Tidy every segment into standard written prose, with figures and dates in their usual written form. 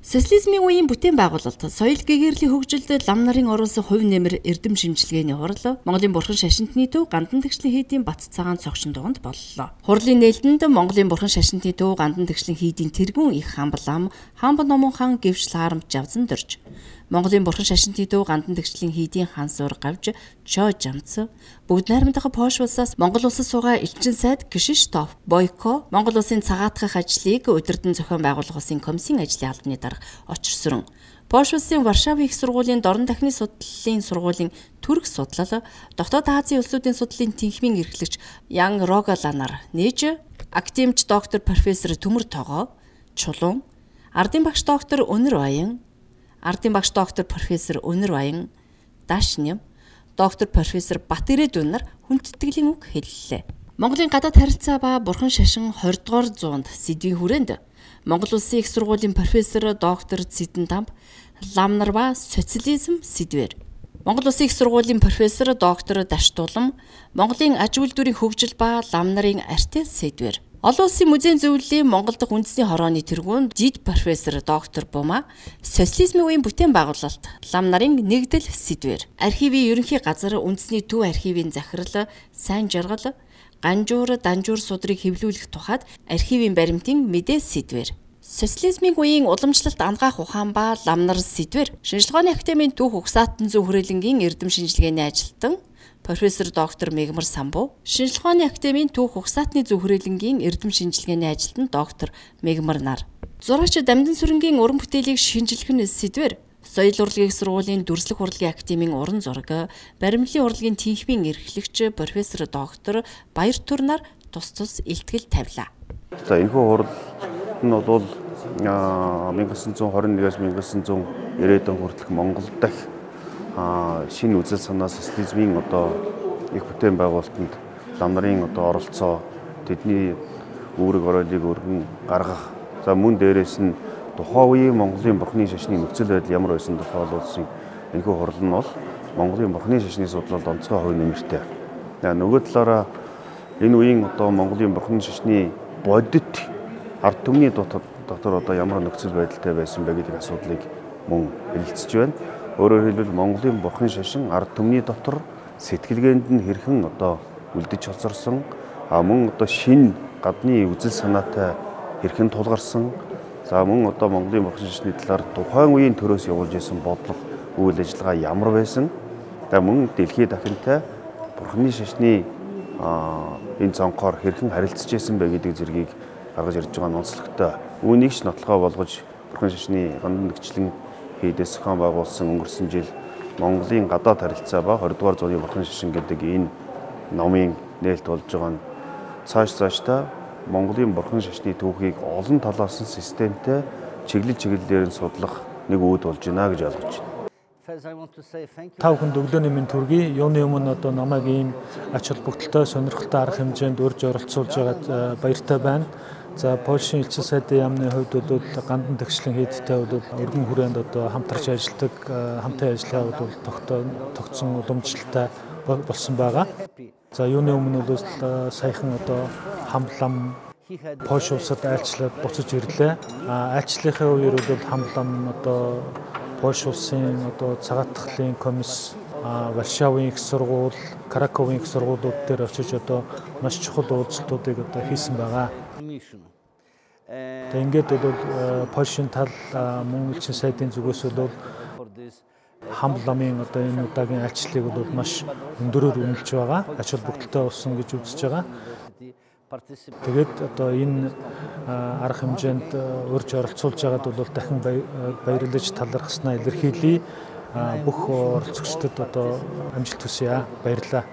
Социализмын үеийн бүтээн байгуулалт, соёл гэгэрлийн хөгжилд лам нарын оруулсан хувь нэмэр эрдэм шимжилгээний хурал, Монголын бурхан шашинтны төв Гандан тэгшлийн хийдийн Бац цагаан цогшин дуганд боллоо. Хурлын нээлтэнд Монголын бурхан шашинтны төв Гандан тэгшлийн хийдийн тэргүүн их хамблам, Хамбан номон хаан гэвшил харамт жавзан дөрж. Монголын бурхан шашинтны төв Гандан тэгшлийн хийдийн хаан сур гавж, чоо жамц, бүгд найрамдах Польш улсаас Монгол улсад суугаа элчин сайд Кшиштоф Бойко, Монгол улсын цагаатгах ажлыг удирдан зохион байгуулах улсын комиссийн ажлын албаны дарга очирсрон. Польш улсын Варшавын их сургуулийн дорн дахны судлалын сургуулийн төрөх судлал, Дотоод Азийн улсуудын судлалын тэнхимийн эрхлэгч Ян Рогаланаар нээж, академич доктор профессор Төмөр Тогоо, Чулуун, ардын багш доктор Өнөр Баян, ардын багш доктор профессор Өнөр Баян, Дашням, доктор профессор Батэрэ Дүннар хүндэтгэлийн үг хэллээ. Монголын гадаад харилцаа ба бурхан шашин 20 дугаар зуунд сэдвийн хүрээнд Монгол улсын их сургуулийн профессор доктор Цэдэн Тамб лам нар ба социализм сэдвээр, Монгол улсын их сургуулийн профессор доктор Даштулам Монголын аж үйлдвэрийн хөгжил ба лам нарын артист сэдвээр, олон улсын музейн зөвлөлийн Монгол дахь үндэсний хорооны тэргүүнд жид профессор доктор Бума социализмын үеийн бүтээн байгуулалт, лам нарын нэгдэл сэдвээр, архивын ерөнхий газар үндэсний төв архивын захирал, сайн жаргал, ганжуур, данжуур судрыг хэвлүүлэх тухайд архивын баримтын мэдээ сэдвээр, социализмын үеийн уламжлалт ангаах ухаан ба лам нар сэдвээр, Шинжилгээний академийн түүх угсаатан зөв хүрээлэнгийн эрдэм шинжилгээний ажилтан профессор доктор Мегмар Самбуу, Шинжилгээний академийн түүх угсаатны зөв хүрээлэнгийн эрдэм шинжилгээний ажилтан доктор Мегмар Нар, зураач Дамдан сүрэнгийн уран бүтээлийг шинжилэх нь сэдвээр, Соёл урлагийн сургуулийн дүрслэх урлагийн академийн уран зураг, баримлын урлагийн тэнхимийн эрхлэгч профессор доктор Баяр Төрнөр тус илтгэл тавилаа. За энэхүү хурал нь бол 1921-ээс 1990-ад он хүртэлх Монгол дахь шинэ үзэл санаа социализмын их бүтээн байгуулалтанд лам нарын оролцоо, тэдний үүрэг оройлыг өргөн гаргах, за мөн дээрээс нь тухайн үеийн Монголын бурхны шашны нөхцөл байдал ямар байсан тухайлуулсан энэхүү хурал нь бол Монголын бурхны шашны судлалд онцгой хувь нэмэртэй. Нөгөө талаараа энэ үеийн Монголын бурхны шашны бодит ард түмний дотор ямар нөхцөл байдалтай байсан бэ гэдэг асуудлыг мөн хэлэлцэж байна. Өөрөөр хэлбэл Монголын бурхан шашин ард түмний дотор сэтгэлгээнд нь хэрхэн үлдэж хоцорсон, мөн шинэ гадны үзэл санаатай хэрхэн тулгарсан, за мөн Монголын бурхан шашны талаар тухайн үеийн төрөөс явуулж исэн бодлого, үйл ажиллагаа ямар байсан, мөн дэлхийд дахинтай бурханы шашны энэ цонхоор хэрхэн харилцаж исэн бэ гэдэг зэргийг гаргаж ирж байгаа нь онцлогтой. Үүнийг ч нотлохоо болгож бурхан шашны Гандан тэгшлийн хийдээс зохион байгуулсан өнгөрсөн жил Монголын гадаад харилцаа ба 20 дугаар зууны бурхан шашин гэдэг энэ номын нээлт болж байгаа нь цаашдаа Монголын бурхан шашны түүхийг олон талаас нь системтэй чиглэлээр нь судлах нэг үүд болж байна гэж ойлгож байна. Та бүхэнд өглөөний минь төргий. Юуны өмнө намайг ийм ач холбогдолтой, сонирхолтой арга хэмжээнд урьж оролцуулж байгаад баяртай байна. За Польшийн элчин сайдын яамны хувьд бол Гандан тэгшлийн хийдтэй бол өргөн хүрээнд хамтарч ажилладаг, хамтын ажиллагаа бол тогтсон уламжлалтай болсон байгаа. За юуны өмнө бол саяхан хамлам Польш улсад айлчлаад буцаж ирлээ. Айлчлалынхаа үеэр бол хамлам Польш улсын цагаатгалын комисс, Варшавын их сургууль, Краковын их сургуулиуд дээр очиж маш чухал уулзалтуудыг хийсэн байгаа. Ингээд бол Польшийн тал мөн элчин сайдын зүгээс бол хамламын энэ удаагийн айлчлалыг бол маш өндөрөөр үнэлж байгаа. Ач холбогдолтой болсон гэж үзэж байгаа. Тэгээд энэ арга хэмжээнд урьж оролцуулж байгаад бол дахин баярлаж талархснаа илэрхийлье. Бүх оролцогчдод амжилт хүсье. Баярлалаа.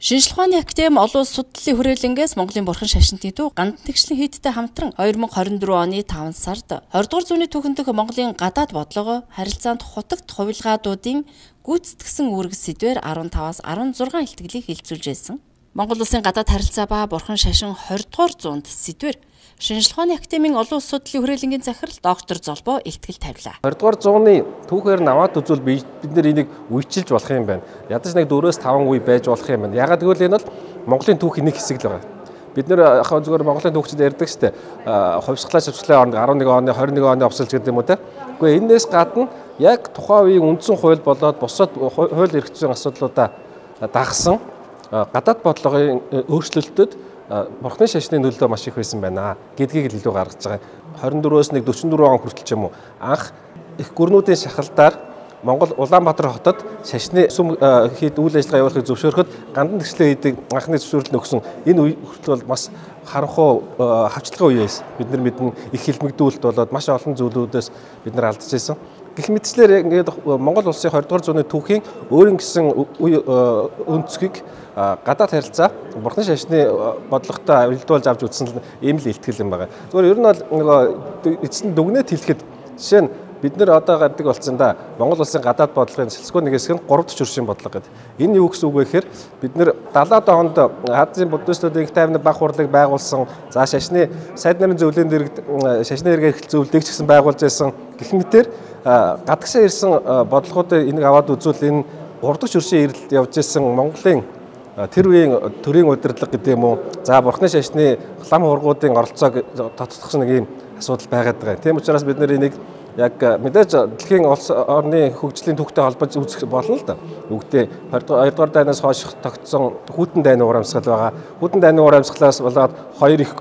Шинжилгээний академи олон улс судлалын хүрээлэнгээс Монголын бурхан шашинтны төв Гандан тэгшлийн хийдтэй хамтран 2024 оны 5 сард 20 дугаар зууны түүхэнд Монголын гадаад бодлого, харилцаанд хутагт хувилгаадуудын гүйцэтгэсэн үүрэг сэдвээр 15-аас 16 илтгэлийг хэлцүүлж байсан. Монгол улсын гадаад харилцаа ба бурхан шашин 20 дугаар зуунд сэдвээр Шинжилгээний академийн олон улс судлалын хүрээлэнгийн захирал доктор Золбоо илтгэл тавилаа. 20 дугаар зууны түүхээр наваад үзвэл бид энийг үечилж болох юм байна. Ядаж нэг 4-5 үе байж болох юм байна. Ягаад гэвэл энэ бол Монголын түүхийн нэг хэсэг л байгаа. бид нэр яг зүгээр Монголын түүхчид ярьдаг шүү дээ. Хувьсгалаа шавьчлалын оронд 11 оны 21 оны овсолч гэдэг юм уу те. Гэхдээ энэс гадна яг тухайн үеийн үндсэн хууль болоод бусад хууль эрх зүйн асуудлуудаа дагсан гадаад бодлогын өөрчлөлтөд Бурхны шашны нөлөө маш их байсан байна гэдгийг л илүү гаргаж байгаа. 24-өөс 44 он хүртэл ч юм уу анх их гүрнүүдийн шахалдаар Монгол Улаанбаатар хотод шашны сүм хийд үйл ажиллагаа явуулахыг зөвшөөрөхөд гандан тэгшлээ хийдэг анхны зөвшөөрлөл өгсөн энэ үе хүртэл бол бас харанхуй хавчлагын үе байсан. Бид нар мэднэ их хилмигдүүлэлт болоод маш олон зүйлүүдээс бид нар алдаж байсан. Гэх мэтчлэр ингээд Монгол улсын 20 дугаар зууны түүхийн өөрийн гэсэн өнцгийг гадаад харилцаа Бурхны шашны бодлоготой авилдуулж авч үзсэн ийм л илтгэл юм байна. Зүгээр ер нь бол нөгөө эцэст дүгнэлт хэлэхэд жишээ нь бид нэр одоо гадаг болсон да Монгол улсын гадаад бодлогын салцгүй нэг хэсэг нь 3 дахь шүршийн бодлого гэдэг. Энэ юу гэсэн үг вэ гэхээр бид нэр 70-аад онд Азийн буддистуудын их тайвны баг хурлыг байгуулсан. За шашны сайд нарын зөвлөлийн дэргэд шашны эргээ зөвлөдөг ч гэсэн байгуулж байсан. Гэх мэтээр гадагшаа ирсэн бодлогуудыг энийг аваад үзвэл энэ 3 дахь шүршийн ирэлд явж исэн Монголын тэр үеийн төрийн удирдлага гэдэг юм уу. За Бурхны шашны лам хургуудын оролцоог тодтогч нэг ийм асуудал байгаад байгаа. Тийм учраас бид нэр энийг яг мэдээж дэлхийн улс орны хөгжлийн түүхтэй холбож үзэх болно л да. Үгтэй 2 дугаар дайнаас хойш тогтсон хүйтэн дайны урамсгал байгаа. Хүйтэн дайны урамсгалаас болоод хоёр их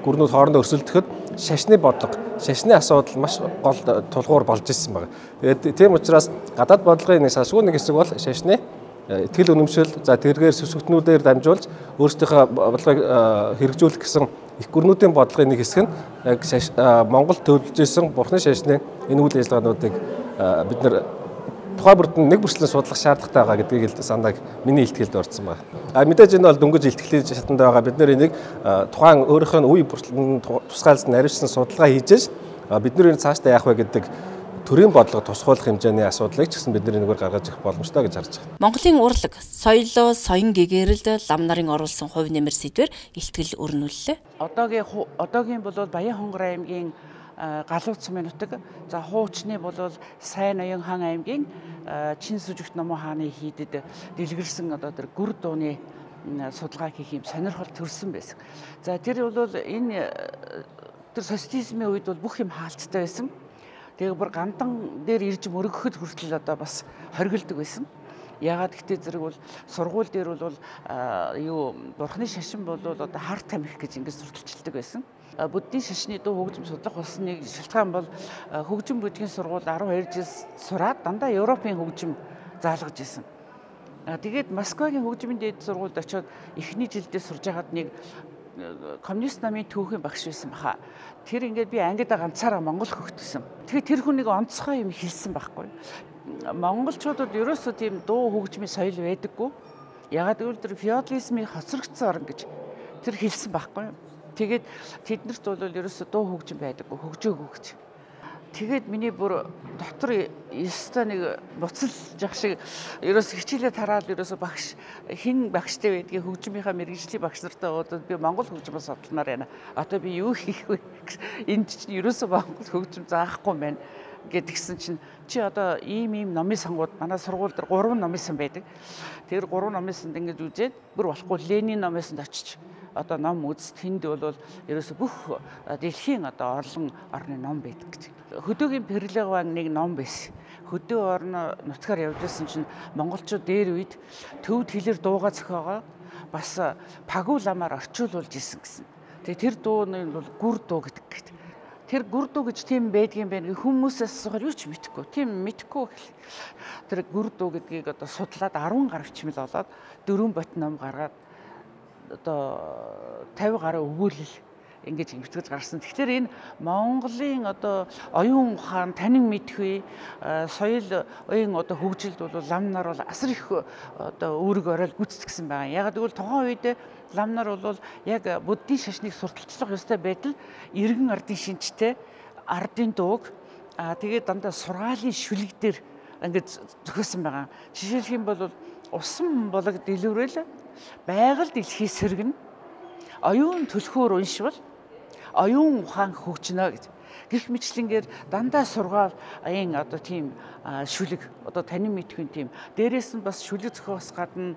гүрнүүд хоорондоо өрсөлдөхөд шашны бодлого, шашны асуудал маш гол тулгуур болж ирсэн байна. Тэгээд тийм учраас гадаад бодлогын нэг салшгүй нэг хэсэг бол шашны итгэл үнэмшил, за тэргээр сүсгтнүүдээр дамжуулж өөрсдийнхөө бодлогыг хэрэгжүүлэх гэсэн их гүрнүүдийн бодлогын нэг хэсэг нь яг Монгол төлөвлөж исэн Бурхны шашны энэ үйл ажиллагаануудыг бид нар тухайн бүрдэн нэг бүрчлэн судлах шаардлагатай байгаа гэдгийг санааг миний илтгэлд орсон байна. Мэдээж энэ бол дөнгөж илтгэлийн шатанд байгаа. Бид нэр энийг тухайн өөрийнх нь үе бүртлэн тусгаалсан наривчсан судалгаа хийж бид нэр цаашдаа яах вэ гэдэг төрийн бодлого тусгуулах хэмжээний асуудлыг ч гэсэн бид нэгээр гаргаж ирэх боломжтой гэж харж байна. Монголын урлаг, соёлоо, соён гэгээрэлд лам нарын оруулсан хувь нэмэр сэдвэр илтгэл өрнүүллээ. Одоогийн бол Баян Хонгор аймгийн Галууц минутаг, за хуучны бол Сайн Ноён хаан аймгийн Чин Сүжигт Номон хааны хийдэд дэлгэрсэн одоо тэр гүр дууны судалгаа хийх юм сонирхол төрсөн байсан. За тэр бол энэ тэр социализмын үед бол бүх юм хаалттай байсан. Тэгээ бүр гандан дээр ирж мөрөгөхөд хүртэл одоо бас хоригддаг байсан. Ягаад гэвэл зэрэг бол сургууль дээр бол Бурхны шашин бол одоо хар тамхи гэж ингэж сурталчилдаг байсан. Буддийн шашны дуу хөгжим судлах болсон нэг шалтгаан бол хөгжим бүдгийн сургууль 12 жил сураад дандаа Европын хөгжим заалгаж исэн. Тэгээд Москвагийн хөгжмийн дээд сургуульд очиод эхний жилдээ сурж байгаад нэг коммунист намын түүхийн багш байсан баха. Тэр ингээд би ангидаа ганцаараа Монгол хөгтсөн. Тэгэхээр тэр хүн нэг онцгой юм хэлсэн байхгүй. Монголчуудад ерөөсөө тийм дуу хөгжмийн соёл байдаггүй. Ягаад гэвэл тэр феодализмын хоцрогдсон орн гэж тэр хэлсэн байхгүй. Тэгээд тэднэрт бол ерөөсөө дуу хөгжим байдаггүй, хөгжөөгүй гэж. Тэгээд миний бүр дотор ёстой нэг буцалж явах шиг ерөөсөө хичээлээ тараад ерөөсөө багш хин багштай байдгийг хөгжмийнхаа мэргэжлийн багш нартай уудад би Монгол хөгжмөө судланаар байна. Одоо би юу хийх вэ? Энд чинь ерөөсөө Монгол хөгжим заахгүй юм байна гэдгсэн чинь чи одоо ийм номын сангууд манай сургууль дээр 3 номын сан байдаг. Тэр 3 номын санд ингэж үзээд бүр болохгүй Ленин номын санд очиж одоо ном үзт тэнд бол ерөөсөө бүх дэлхийн одоо орлон орны ном байдаг гэж. Хөдөөгийн Перлегван нэг ном байсан. Хөдөө орно нутгаар явжсэн чинь монголчууд дээр үед төвд хэлээр дуугаа зохиогоо бас пагу ламаар орчуулуулж исэн гэсэн. Тэгээ тэр дуу нь бол гүр дуу гэдэг. Тэр гүр дуу гэж тийм байдгийн байна. Хүмүүсээс асуухаар юу ч мэдэхгүй. Тийм мэдэхгүй. Тэр гүр дуу гэдгийг одоо судлаад 10 гаруй хичмэл болоод 4 бот ном гаргаад одоо 50 гаруй өгүүлэл ингэж нэвтгэж гарсан. Тэгэхээр энэ Монголын одоо оюун ухаан танин мэдхүй соёлын одоо хөгжилд бол лам нар бол асар их одоо үүрэг оройл гүйцэтгсэн байгаа. Яг гэвэл тухайн үед лам нар бол яг буддийн шашныг сурталчлах ёстой байтал иргэн ардын шинжтэй ардын дууг тэгээд дандаа сургаалын шүлэг дээр ингэж зохиосон байгаа. Жишээлх юм бол усан болог дэлгүүрэл байгаль дэлхий сэргэн оюун төлхөөр уншвал оюун ухаан хөгжинө гэж. Гэх мэтлэнгээр дандаа сургаалын одоо тийм шүлэг одоо танин мэдхийн тийм дээрээс нь бас шүлэг зохиос гадна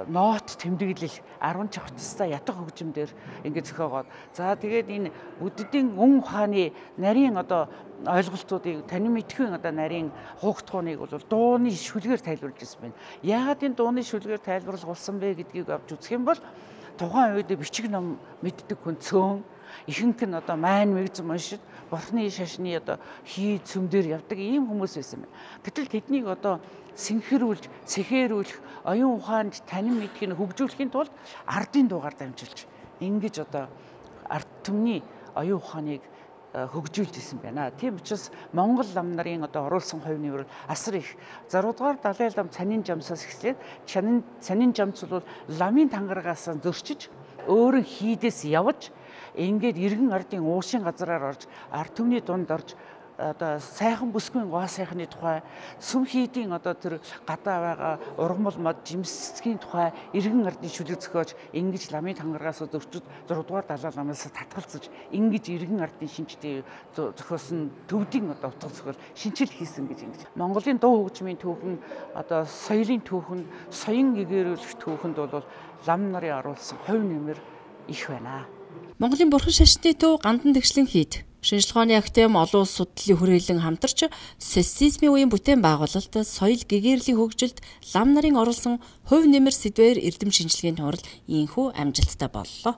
ноот тэмдэглэл 10 чавцтай ятга хөгжимдөр ингээд зохиогоод за тэгээд энэ бүддийн өн ухааны нарийн одоо ойлголтуудыг танин мэдхийн одоо нарийн хугтгууныг бол дууны шүлгээр тайлбарлаж ирсэн байна. Яагаад энэ дууны шүлгээр тайлбарлуулсан бэ гэдгийг авч үзэх юм бол тухайн үед бичиг ном мэддэг хүн цөөн ихэнх нь одоо майн мэгзэн уншид бурхны шашны одоо хий цөмдөр явдаг ийм хүмүүс байсан байна. Гэтэл тэднийг одоо сэнхэрүүлж, сэхээрүүлэх, оюун ухаанд танин мэдхийг хөгжүүлэхийн тулд ардын дуугаар дамжуулж ингэж одоо ард түмний оюун ухааныг хөгжүүлжсэн байна. Тийм учраас Монгол лам нарын одоо оруулсан хувь нэмэр асар их 6 дугаар Далай лам цанин жамсаас эхлээд цанин жамц бол ламын тангарагаас зөрчиж өөрөн хийдээс явж ингээд иргэн ардын уушин газраар орж ард түмний дунд орж одоо сайхан бүсгүйн гоо сайхны тухай сүм хийдийн одоо тэр гадаа байгаа ургамал мод жимсгийн тухай иргэн ардын шүлэг зохиож ингэж ламын тангарагаас зөрчиж 6 дугаар Далай ламаас татгалзаж ингэж иргэн ардын шинжтэй зохиосон төвдийн одоо утга зохиол шинжил хийсэн гэж ингэж Монголын дуу хөгжмийн түүхэн одоо соёлын түүхэн соён гэгэрүүлэх түүхэнд бол лам нарын оруулсан хувь нэмэр их байна. Монголын Бурхан шашны төв Гандан тэгшлэн хийд шинжилгээний актем олон улс судлалын хүрээлэн хамтарч социализмын үеийн бүтээн байгуулалт соёл гэгэрлийн хөгжилд лам нарын оруулсан хувь нэмэр сэдвээр эрдэм шинжилгээний хурал ийхүү амжилттай боллоо.